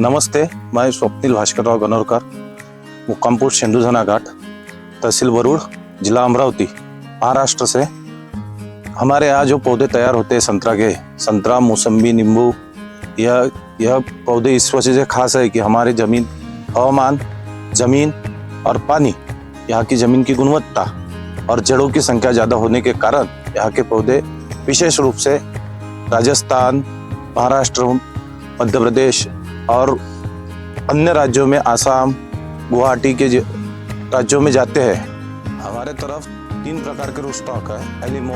नमस्ते, मैं स्वप्निल भास्करराव गणोरकर, मुक्काम पोस्ट शेंदूझना घाट, तहसील वरुड़, जिला अमरावती, महाराष्ट्र से। हमारे यहाँ जो पौधे तैयार होते हैं संतरा के, संतरा, मौसम्बी, नींबू, यह पौधे इस वजह से खास है कि हमारे जमीन, हवामान, जमीन और पानी, यहाँ की जमीन की गुणवत्ता और जड़ों की संख्या ज़्यादा होने के कारण यहाँ के पौधे विशेष रूप से राजस्थान, महाराष्ट्र, मध्य प्रदेश और अन्य राज्यों में, आसाम, गुवाहाटी के राज्यों में जाते हैं। हमारे तरफ 3 प्रकार के रूटस्टॉक है, एलिमो,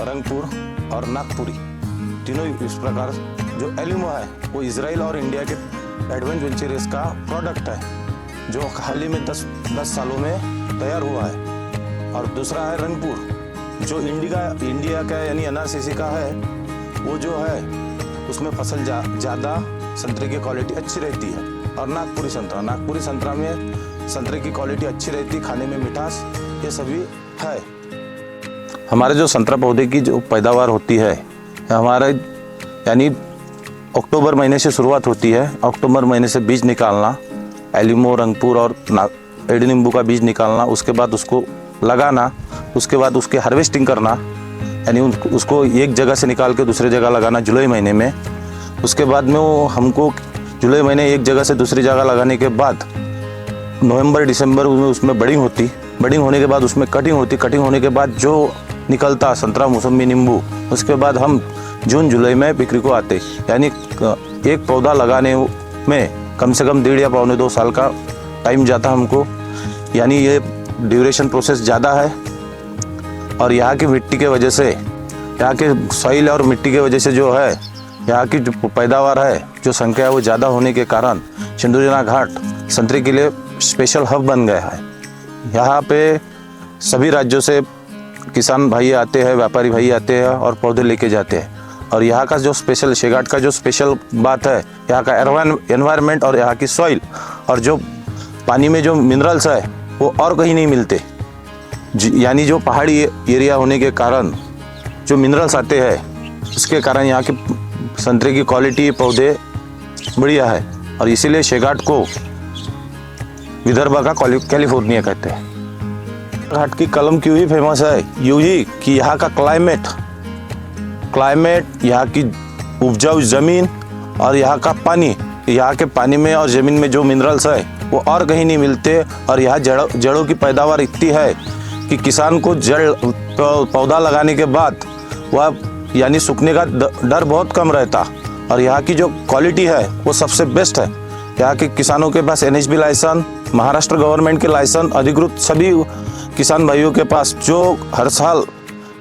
रंगपुर और नागपुरी। तीनों इस प्रकार। जो एलिमो है वो इजराइल और इंडिया के एडवेंट वेंचर्स का प्रोडक्ट है, जो हाल ही में 10 सालों में तैयार हुआ है। और दूसरा है रंगपुर, जो इंडिया का यानी एनआरसीसी का है। वो जो है उसमें फसल ज़्यादा, संतरे की क्वालिटी अच्छी रहती है। और नागपुरी संतरा में संतरे की क्वालिटी अच्छी रहती, खाने में मिठास, ये सभी है। हमारे जो संतरा पौधे की जो पैदावार होती है, हमारे यानी अक्टूबर महीने से शुरुआत होती है। अक्टूबर महीने से बीज निकालना, एलिमो, रंगपुर और एडी नींबू का बीज निकालना, उसके बाद उसको लगाना, उसके बाद उसके हार्वेस्टिंग करना, यानी उसको एक जगह से निकाल के दूसरी जगह लगाना जुलाई महीने में। उसके बाद में वो हमको जुलाई महीने एक जगह से दूसरी जगह लगाने के बाद नवंबर दिसंबर में उसमें बडिंग होती। बडिंग होने के बाद उसमें कटिंग होती। कटिंग होने के बाद जो निकलता संतरा, मौसम्बी, नींबू, उसके बाद हम जून जुलाई में बिक्री को आते। यानी एक पौधा लगाने में कम से कम 1.5 या पौने 2 साल का टाइम जाता हमको। यानी ये ड्यूरेशन प्रोसेस ज़्यादा है। और यहाँ की मिट्टी के वजह से, यहाँ के सॉइल और मिट्टी के वजह से जो है यहाँ की जो पैदावार है, जो संख्या है वो ज़्यादा होने के कारण शेंदूझना घाट संतरे के लिए स्पेशल हब बन गया है। यहाँ पे सभी राज्यों से किसान भाई आते हैं, व्यापारी भाई आते हैं और पौधे लेके जाते हैं। और यहाँ का जो स्पेशल, शेघाट का जो स्पेशल बात है, यहाँ का एनवायरनमेंट और यहाँ की सॉइल और जो पानी में जो मिनरल्स है वो और कहीं नहीं मिलते। यानी जो पहाड़ी एरिया होने के कारण जो मिनरल्स आते हैं, उसके कारण यहाँ के संतरे की क्वालिटी, पौधे बढ़िया है। और इसीलिए शेघाट को विदर्भ का कैलिफोर्निया कहते हैं। घाट की कलम क्यों ही फेमस है? यूं ही कि यहाँ का क्लाइमेट, यहाँ की उपजाऊ ज़मीन और यहाँ का पानी, यहाँ के पानी में और ज़मीन में जो मिनरल्स है वो और कहीं नहीं मिलते। और यहाँ जड़ों की पैदावार इतनी है कि किसान को पौधा लगाने के बाद वह यानी सूखने का डर बहुत कम रहता। और यहाँ की जो क्वालिटी है वो सबसे बेस्ट है। यहाँ के किसानों के पास NHB लाइसेंस, महाराष्ट्र गवर्नमेंट के लाइसेंस अधिकृत सभी किसान भाइयों के पास, जो हर साल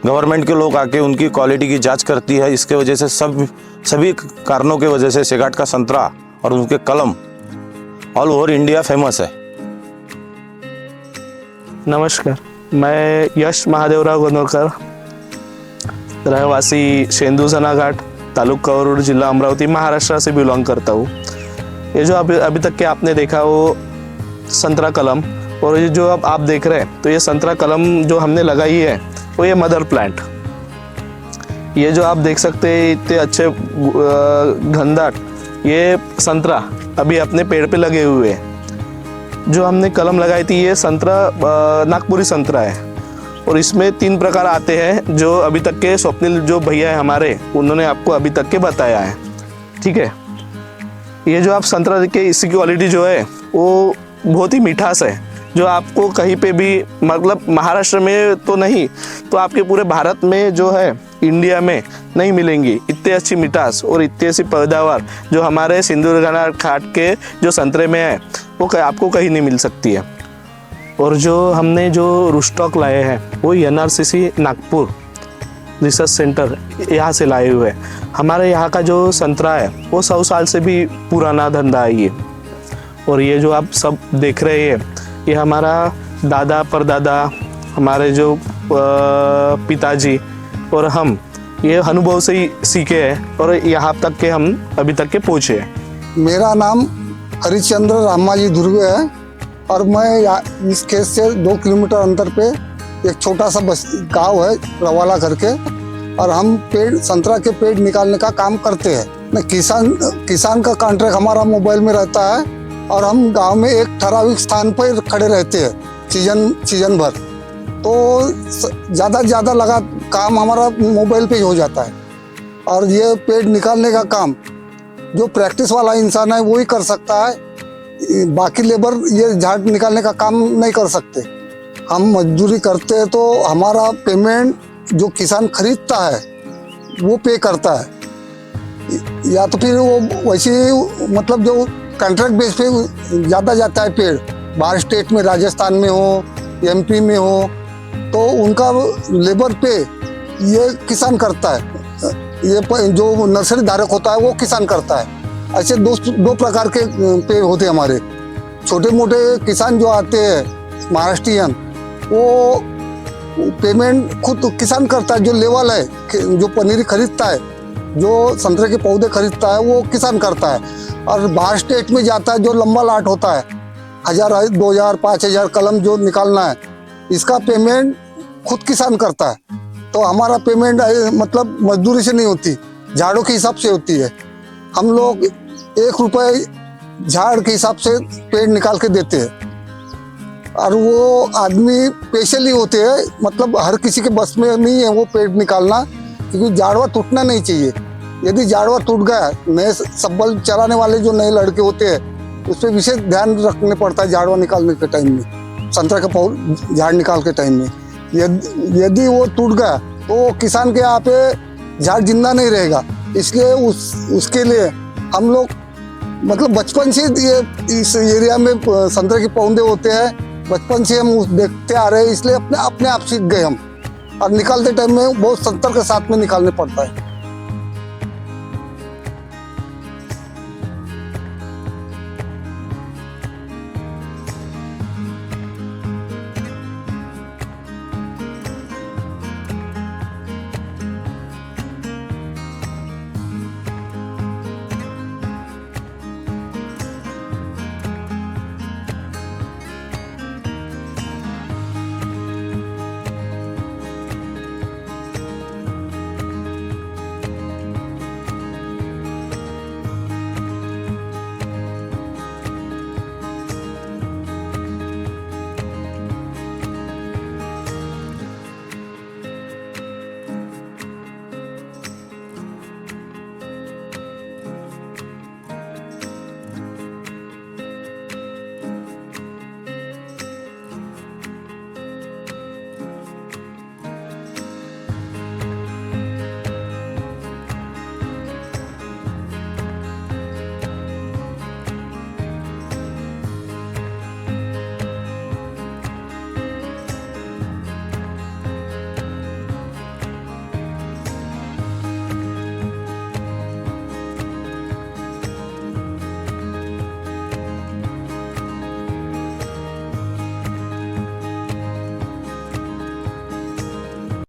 गवर्नमेंट के लोग आके उनकी क्वालिटी की जांच करती है। इसके वजह से सभी कारणों के वजह से शेघाट का संतरा और उनके कलम ऑल ओवर इंडिया फेमस है। नमस्कार, मैं यश महादेवराव गणोरकर, रहवासी शेंदूझना घाट, तालुका वरुड़, जिला अमरावती, महाराष्ट्र से बिलोंग करता हूँ। ये जो अभी तक के आपने देखा वो संतरा कलम, और ये जो अब आप देख रहे हैं तो ये संतरा कलम जो हमने लगाई है वो ये मदर प्लांट। ये जो आप देख सकते हैं इतने अच्छे घनदाट ये संतरा अभी अपने पेड़ पे लगे हुए हैं। जो हमने कलम लगाई थी ये संतरा नागपुरी संतरा है। और इसमें 3 प्रकार आते हैं जो अभी तक के स्वप्निल जो भैया है हमारे, उन्होंने आपको अभी तक के बताया है। ठीक है, ये जो आप संतरा देखिए, इसकी क्वालिटी जो है वो बहुत ही मिठास है, जो आपको कहीं पे भी, मतलब महाराष्ट्र में तो नहीं तो आपके पूरे भारत में जो है, इंडिया में नहीं मिलेंगी इतनी अच्छी मिठास और इतनी अच्छी पैदावार जो हमारे शेंदूझना घाट के जो संतरे में है वो आपको कहीं नहीं मिल सकती है। और जो हमने जो रूटस्टॉक लाए हैं वो NRCC नागपुर रिसर्च सेंटर यहाँ से लाए हुए हैं। हमारे यहाँ का जो संतरा है वो 100 साल से भी पुराना धंधा है ये। और ये जो आप सब देख रहे हैं ये हमारा दादा परदादा, हमारे जो पिताजी और हम ये अनुभव से ही सीखे हैं और यहाँ तक के हम अभी तक के पहुँचे हैं। मेरा नाम हरिश्चंद्र रामाजी दुर्वे है और मैं इस खेत से 2 किलोमीटर अंतर पे एक छोटा सा गांव है रवाला करके, और हम संतरा के पेड़ निकालने का काम करते हैं। नहीं, किसान का कॉन्ट्रैक्ट हमारा मोबाइल में रहता है और हम गांव में एक ठराविक स्थान पर खड़े रहते हैं सीजन भर। तो ज़्यादा से ज़्यादा लगा काम हमारा मोबाइल पे ही हो जाता है। और ये पेड़ निकालने का काम जो प्रैक्टिस वाला इंसान है वो ही कर सकता है, बाकी लेबर ये झाड़ निकालने का काम नहीं कर सकते। हम मजदूरी करते हैं तो हमारा पेमेंट जो किसान खरीदता है वो पे करता है, या तो फिर वो वैसे मतलब जो कॉन्ट्रैक्ट बेस पे ज़्यादा जाता है पेड़, बाहर स्टेट में राजस्थान में हो MP में हो तो उनका लेबर पे ये किसान करता है, ये जो नर्सरी धारक होता है वो किसान करता है। ऐसे दो प्रकार के पे होते हैं हमारे। छोटे मोटे किसान जो आते हैं महाराष्ट्रियन, वो पेमेंट खुद किसान करता है, जो लेवल है, जो पनीर खरीदता है, जो संतरे के पौधे खरीदता है वो किसान करता है। और बाहर स्टेट में जाता है जो लंबा लाट होता है, 1000 2000 5000 कलम जो निकालना है, इसका पेमेंट खुद किसान करता है। तो हमारा पेमेंट मतलब मजदूरी से नहीं होती, झाड़ों के हिसाब से होती है। हम लोग 1 रुपये झाड़ के हिसाब से पेड़ निकाल के देते हैं। और वो आदमी स्पेशली होते हैं, मतलब हर किसी के बस में नहीं है वो पेड़ निकालना, क्योंकि झाड़वा टूटना नहीं चाहिए। यदि झाड़वा टूट गया, नए सब्बल चलाने वाले जो नए लड़के होते हैं उस पर विशेष ध्यान रखने पड़ता है झाड़वा निकालने के टाइम में, संतरा का झाड़ निकाल के टाइम में। यदि वो टूट गया तो किसान के यहाँ पे झाड़ जिंदा नहीं रहेगा। इसलिए उसके लिए हम लोग मतलब बचपन से ये इस एरिया में संतरे के पौधे होते हैं, बचपन से हम देखते आ रहे हैं, इसलिए अपने आप सीख गए हम। और निकालते टाइम में बहुत संतर के साथ में निकालने पड़ता है।